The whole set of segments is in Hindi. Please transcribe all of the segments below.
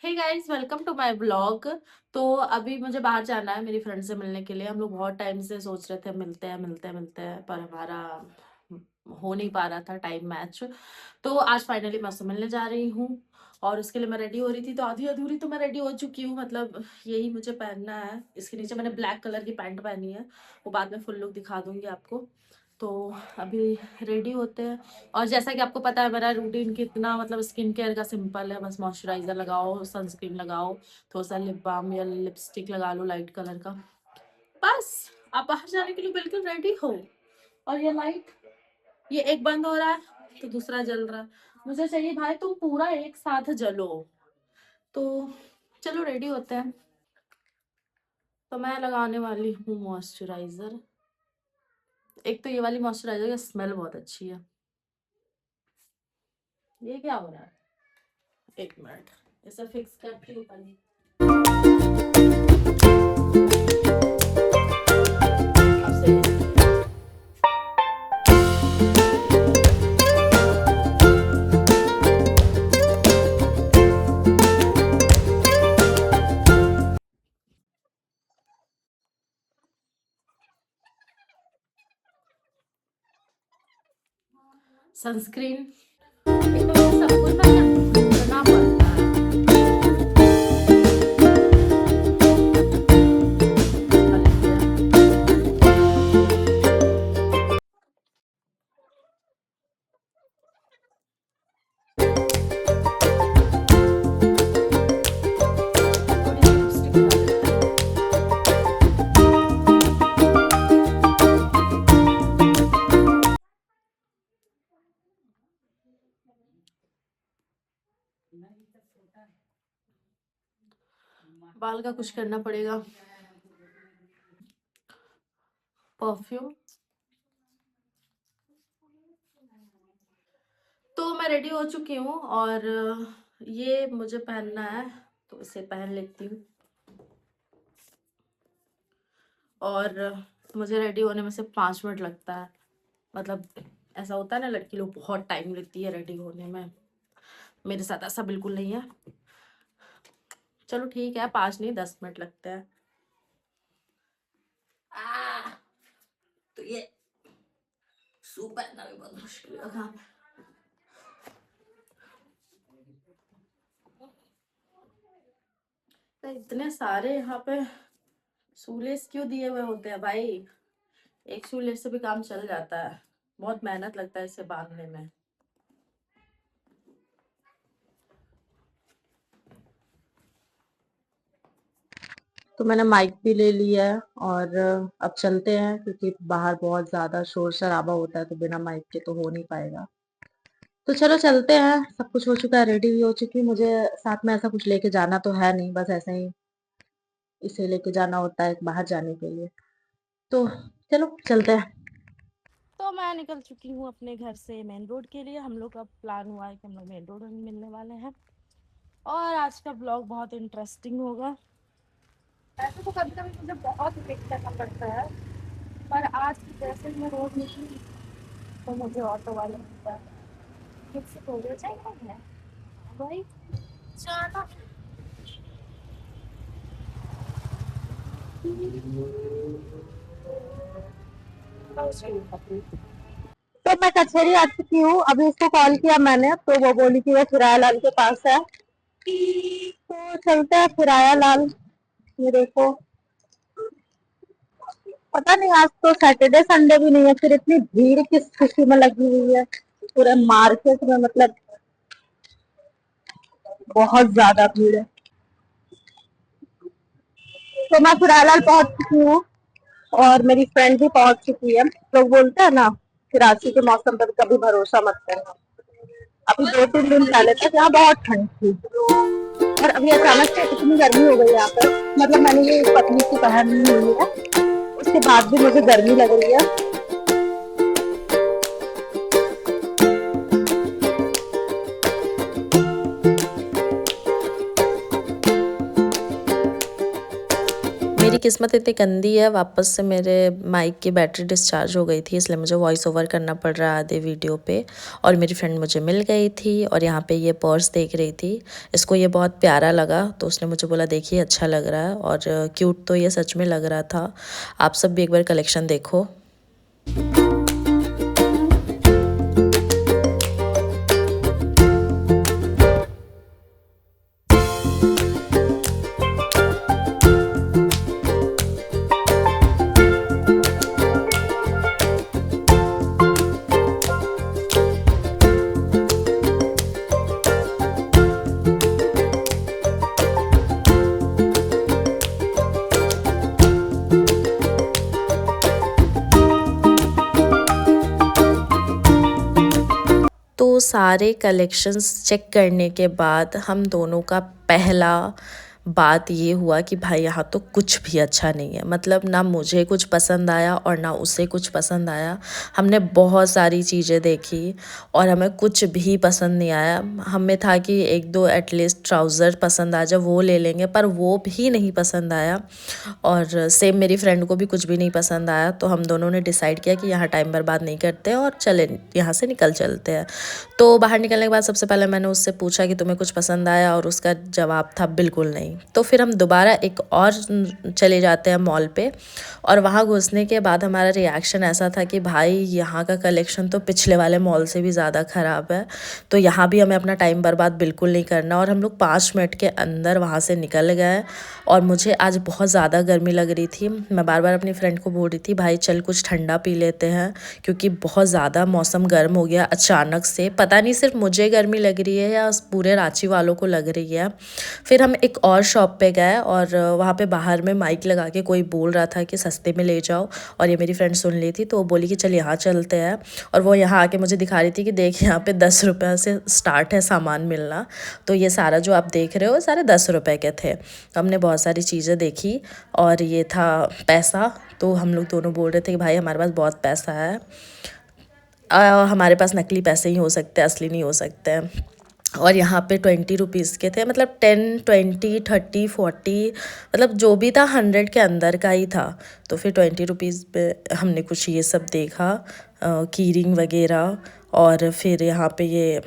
Hey guys, welcome to my blog. तो अभी मुझे बाहर जाना है मेरी फ्रेंड से मिलने के लिए। हम लोग बहुत टाइम से सोच रहे थे मिलते हैं मिलते हैं मिलते हैं, पर हमारा हो नहीं पा रहा था टाइम मैच। तो आज फाइनली मैं उससे मिलने जा रही हूँ और उसके लिए मैं रेडी हो रही थी। तो आधी अधूरी तो मैं रेडी हो चुकी हूँ, मतलब यही मुझे पहनना है। इसके नीचे मैंने ब्लैक कलर की पैंट पहनी है, वो बाद में फुल लुक दिखा दूंगी आपको। तो अभी रेडी होते हैं। और जैसा कि आपको पता है मेरा रूटीन कितना, मतलब स्किन केयर का सिंपल है। बस मॉइस्चराइजर लगाओ, सनस्क्रीन लगाओ, थोड़ा सा लिप बाम या लिपस्टिक लगा लो लाइट कलर का, बस आप बाहर जाने के लिए बिल्कुल रेडी हो। और ये लाइट, ये एक बंद हो रहा है तो दूसरा जल रहा है। मुझे चाहिए भाई तुम पूरा एक साथ जलो। तो चलो रेडी होते हैं। तो मैं लगाने वाली हूँ मॉइस्चराइजर। एक तो ये वाली मॉइस्चराइजर की स्मेल बहुत अच्छी है। ये क्या हो रहा है, एक मिनट, इसे फिक्स करती हूँ पहले। अब सही है। सनस्क्रीन, एक तो ये सब कुछ ना ढूंढना पड़ता है। थोड़ी सी लिपस्टिक लगा लेते हैं। बाल का कुछ करना पड़ेगा। परफ्यूम। तो मैं रेडी हो चुकी हूँ और ये मुझे पहनना है, तो इसे पहन लेती हूँ। और मुझे रेडी होने में सिर्फ 5 मिनट लगता है। मतलब ऐसा होता है ना, लड़की लोग बहुत टाइम लेती है रेडी होने में, मेरे साथ ऐसा बिल्कुल नहीं है। चलो ठीक है, 5 नहीं 10 मिनट लगते हैं। तो ये सूप पहनना भी बहुत मुश्किल है। हाँ, तो इतने सारे यहाँ पे शूलेस क्यों दिए हुए होते हैं भाई? एक शूलेस से भी काम चल जाता है, बहुत मेहनत लगता है इसे बांधने में। तो मैंने माइक भी ले लिया है और अब चलते हैं, क्योंकि बाहर बहुत ज्यादा शोर शराबा होता है, तो बिना माइक के तो हो नहीं पाएगा। तो चलो चलते हैं। सब कुछ हो चुका है, रेडी भी हो चुकी हूँ। मुझे साथ में ऐसा कुछ लेके जाना तो है नहीं, बस ऐसे ही इसे लेके जाना होता है बाहर जाने के लिए। तो चलो चलते हैं। तो मैं निकल चुकी हूँ अपने घर से मेन रोड के लिए। हम लोग का प्लान हुआ है कि हम लोग मेन रोड में मिलने वाले हैं और आज का ब्लॉग बहुत इंटरेस्टिंग होगा। ऐसे तो कभी कभी मुझे बहुत वेट करना पड़ता है, पर आज की जैसे मैं रोड निकली तो मुझे ऑटो वाले मिलता है। किससे हो गया चाहिए है भाई जाना। तो मैं कचहरी आ चुकी हूँ। अभी उसको कॉल किया मैंने, तो वो बोली कि वो फिराया लाल के पास है। तो चलते हैं फिराया लाल। ये देखो, पता नहीं आज तो सैटरडे संडे भी नहीं है, फिर इतनी भीड़ किस खुशी में लगी हुई है पूरे मार्केट में, मतलब बहुत ज्यादा भीड़ है। तो मैं फिलहाल पहुंच चुकी हूँ और मेरी फ्रेंड भी पहुंच चुकी है। लोग बोलते हैं ना, कराची के मौसम पर कभी भरोसा मत करना। अभी 2-3 दिन पहले तक यहाँ बहुत ठंड थी और अभी अचानक से इतनी गर्मी हो गई यहाँ पर। मतलब मैंने ये पतली सी पहनी हुई है, उसके बाद भी मुझे गर्मी लग रही है। किस्मत इतनी गंदी है, वापस से मेरे माइक की बैटरी डिस्चार्ज हो गई थी, इसलिए मुझे वॉइस ओवर करना पड़ रहा है आधे वीडियो पे। और मेरी फ्रेंड मुझे मिल गई थी और यहाँ पे ये पर्स देख रही थी, इसको ये बहुत प्यारा लगा तो उसने मुझे बोला देखिए अच्छा लग रहा है, और क्यूट तो ये सच में लग रहा था। आप सब भी एक बार कलेक्शन देखो। तो सारे कलेक्शंस चेक करने के बाद हम दोनों का पहला बात ये हुआ कि भाई यहाँ तो कुछ भी अच्छा नहीं है। मतलब ना मुझे कुछ पसंद आया और ना उसे कुछ पसंद आया। हमने बहुत सारी चीज़ें देखी और हमें कुछ भी पसंद नहीं आया। हमें था कि एक दो एटलीस्ट ट्राउज़र पसंद आ जाए वो ले लेंगे, पर वो भी नहीं पसंद आया। और सेम मेरी फ्रेंड को भी कुछ भी नहीं पसंद आया। तो हम दोनों ने डिसाइड किया कि यहाँ टाइम बर्बाद नहीं करते और चले यहाँ से निकल चलते हैं। तो बाहर निकलने के बाद सबसे पहले मैंने उससे पूछा कि तुम्हें कुछ पसंद आया, और उसका जवाब था बिल्कुल नहीं। तो फिर हम दोबारा एक और चले जाते हैं मॉल पे, और वहाँ घुसने के बाद हमारा रिएक्शन ऐसा था कि भाई यहाँ का कलेक्शन तो पिछले वाले मॉल से भी ज़्यादा ख़राब है, तो यहाँ भी हमें अपना टाइम बर्बाद बिल्कुल नहीं करना। और हम लोग 5 मिनट के अंदर वहाँ से निकल गए। और मुझे आज बहुत ज़्यादा गर्मी लग रही थी, मैं बार बार अपनी फ्रेंड को बोल रही थी भाई चल कुछ ठंडा पी लेते हैं, क्योंकि बहुत ज़्यादा मौसम गर्म हो गया अचानक से। पता नहीं सिर्फ मुझे गर्मी लग रही है या पूरे रांची वालों को लग रही है। फिर हम एक और शॉप पे गए और वहाँ पे बाहर में माइक लगा के कोई बोल रहा था कि सस्ते में ले जाओ, और ये मेरी फ्रेंड सुन ली थी तो वो बोली कि चल यहाँ चलते हैं। और वो यहाँ आके मुझे दिखा रही थी कि देख यहाँ पे 10 रुपये से स्टार्ट है सामान मिलना। तो ये सारा जो आप देख रहे हो सारे 10 रुपये के थे। तो हमने बहुत सारी चीज़ें देखी और ये था पैसा। तो हम लोग दोनों बोल रहे थे कि भाई हमारे पास बहुत पैसा है, हमारे पास नकली पैसे ही हो सकते हैं, असली नहीं हो सकते हैं। और यहाँ पे 20 रुपीज़ के थे, मतलब 10, 20, 30, 40, मतलब जो भी था 100 के अंदर का ही था। तो फिर 20 रुपीज़ पे हमने कुछ ये सब देखा, की रिंग वगैरह। और फिर यहाँ पे ये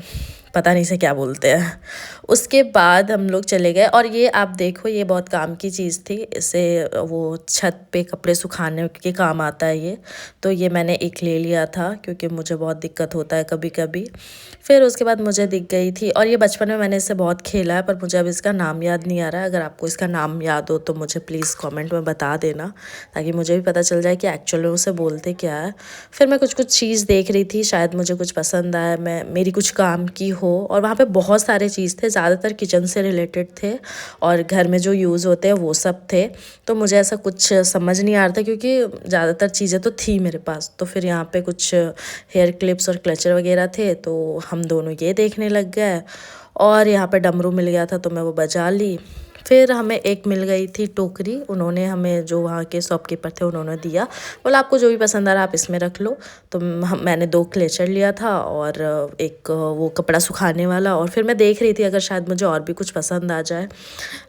पता नहीं से क्या बोलते हैं। उसके बाद हम लोग चले गए, और ये आप देखो ये बहुत काम की चीज़ थी, इसे वो छत पे कपड़े सुखाने के काम आता है ये। तो ये मैंने एक ले लिया था क्योंकि मुझे बहुत दिक्कत होता है कभी कभी। फिर उसके बाद मुझे दिख गई थी, और ये बचपन में मैंने इससे बहुत खेला है, पर मुझे अब इसका नाम याद नहीं आ रहा है। अगर आपको इसका नाम याद हो तो मुझे प्लीज़ कमेंट में बता देना, ताकि मुझे भी पता चल जाए कि एक्चुअली उसे बोलते क्या है। फिर मैं कुछ कुछ चीज़ देख रही थी, शायद मुझे कुछ पसंद आया, मैं मेरी कुछ काम की हो। और वहाँ पे बहुत सारे चीज़ थे, ज़्यादातर किचन से रिलेटेड थे और घर में जो यूज़ होते हैं वो सब थे। तो मुझे ऐसा कुछ समझ नहीं आ रहा था क्योंकि ज़्यादातर चीज़ें तो थी मेरे पास। तो फिर यहाँ पे कुछ हेयर क्लिप्स और क्लचर वगैरह थे, तो हम दोनों ये देखने लग गए। और यहाँ पे डमरू मिल गया था तो मैं वो बजा ली। फिर हमें एक मिल गई थी टोकरी, उन्होंने हमें जो वहाँ के शॉपकीपर थे उन्होंने दिया, बोला आपको जो भी पसंद आ रहा आप इसमें रख लो। तो मैंने 2 क्लेचर लिया था और एक वो कपड़ा सुखाने वाला। और फिर मैं देख रही थी अगर शायद मुझे और भी कुछ पसंद आ जाए,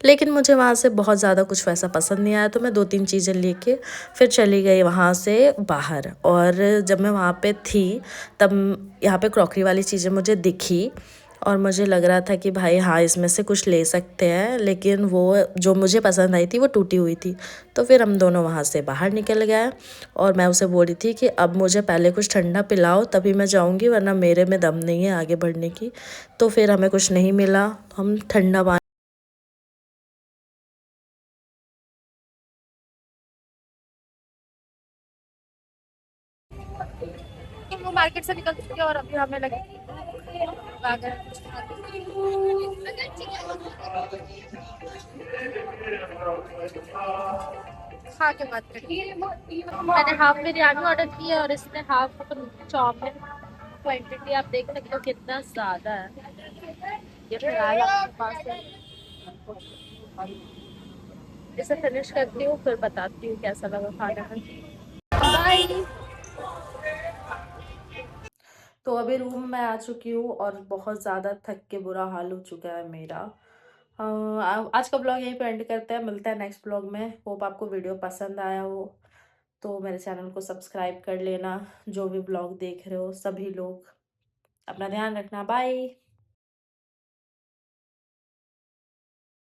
लेकिन मुझे वहाँ से बहुत ज़्यादा कुछ वैसा पसंद नहीं आया। तो मैं 2-3 चीज़ें लेके फिर चली गई वहाँ से बाहर। और जब मैं वहाँ पे थी तब यहाँ पे क्रॉकरी वाली चीज़ें मुझे दिखी, और मुझे लग रहा था कि भाई हाँ इसमें से कुछ ले सकते हैं, लेकिन वो जो मुझे पसंद आई थी वो टूटी हुई थी। तो फिर हम दोनों वहाँ से बाहर निकल गए, और मैं उसे बोल रही थी कि अब मुझे पहले कुछ ठंडा पिलाओ तभी मैं जाऊँगी, वरना मेरे में दम नहीं है आगे बढ़ने की। तो फिर हमें कुछ नहीं मिला, हम ठंडा पानी वो मार्केट से निकल चुके हैं और अभी हमें लगे खा के बात करिए। मैंने हाफ बिरयानी ऑर्डर की है और इसने हाफ चाउमिन। क्वांटिटी आप देख सकते हो कितना ज़्यादा है। ये फिलहाल आपके पास है, इसे फिनिश करती हूँ फिर बताती हूँ कैसा लगा खाने में। बाय। तो अभी रूम में आ चुकी हूँ और बहुत ज़्यादा थक के बुरा हाल हो चुका है मेरा। आज का ब्लॉग यहीं पे एंड करते हैं, मिलते हैं नेक्स्ट ब्लॉग में। होप आपको वीडियो पसंद आया हो, तो मेरे चैनल को सब्सक्राइब कर लेना। जो भी ब्लॉग देख रहे हो सभी लोग, अपना ध्यान रखना, बाय।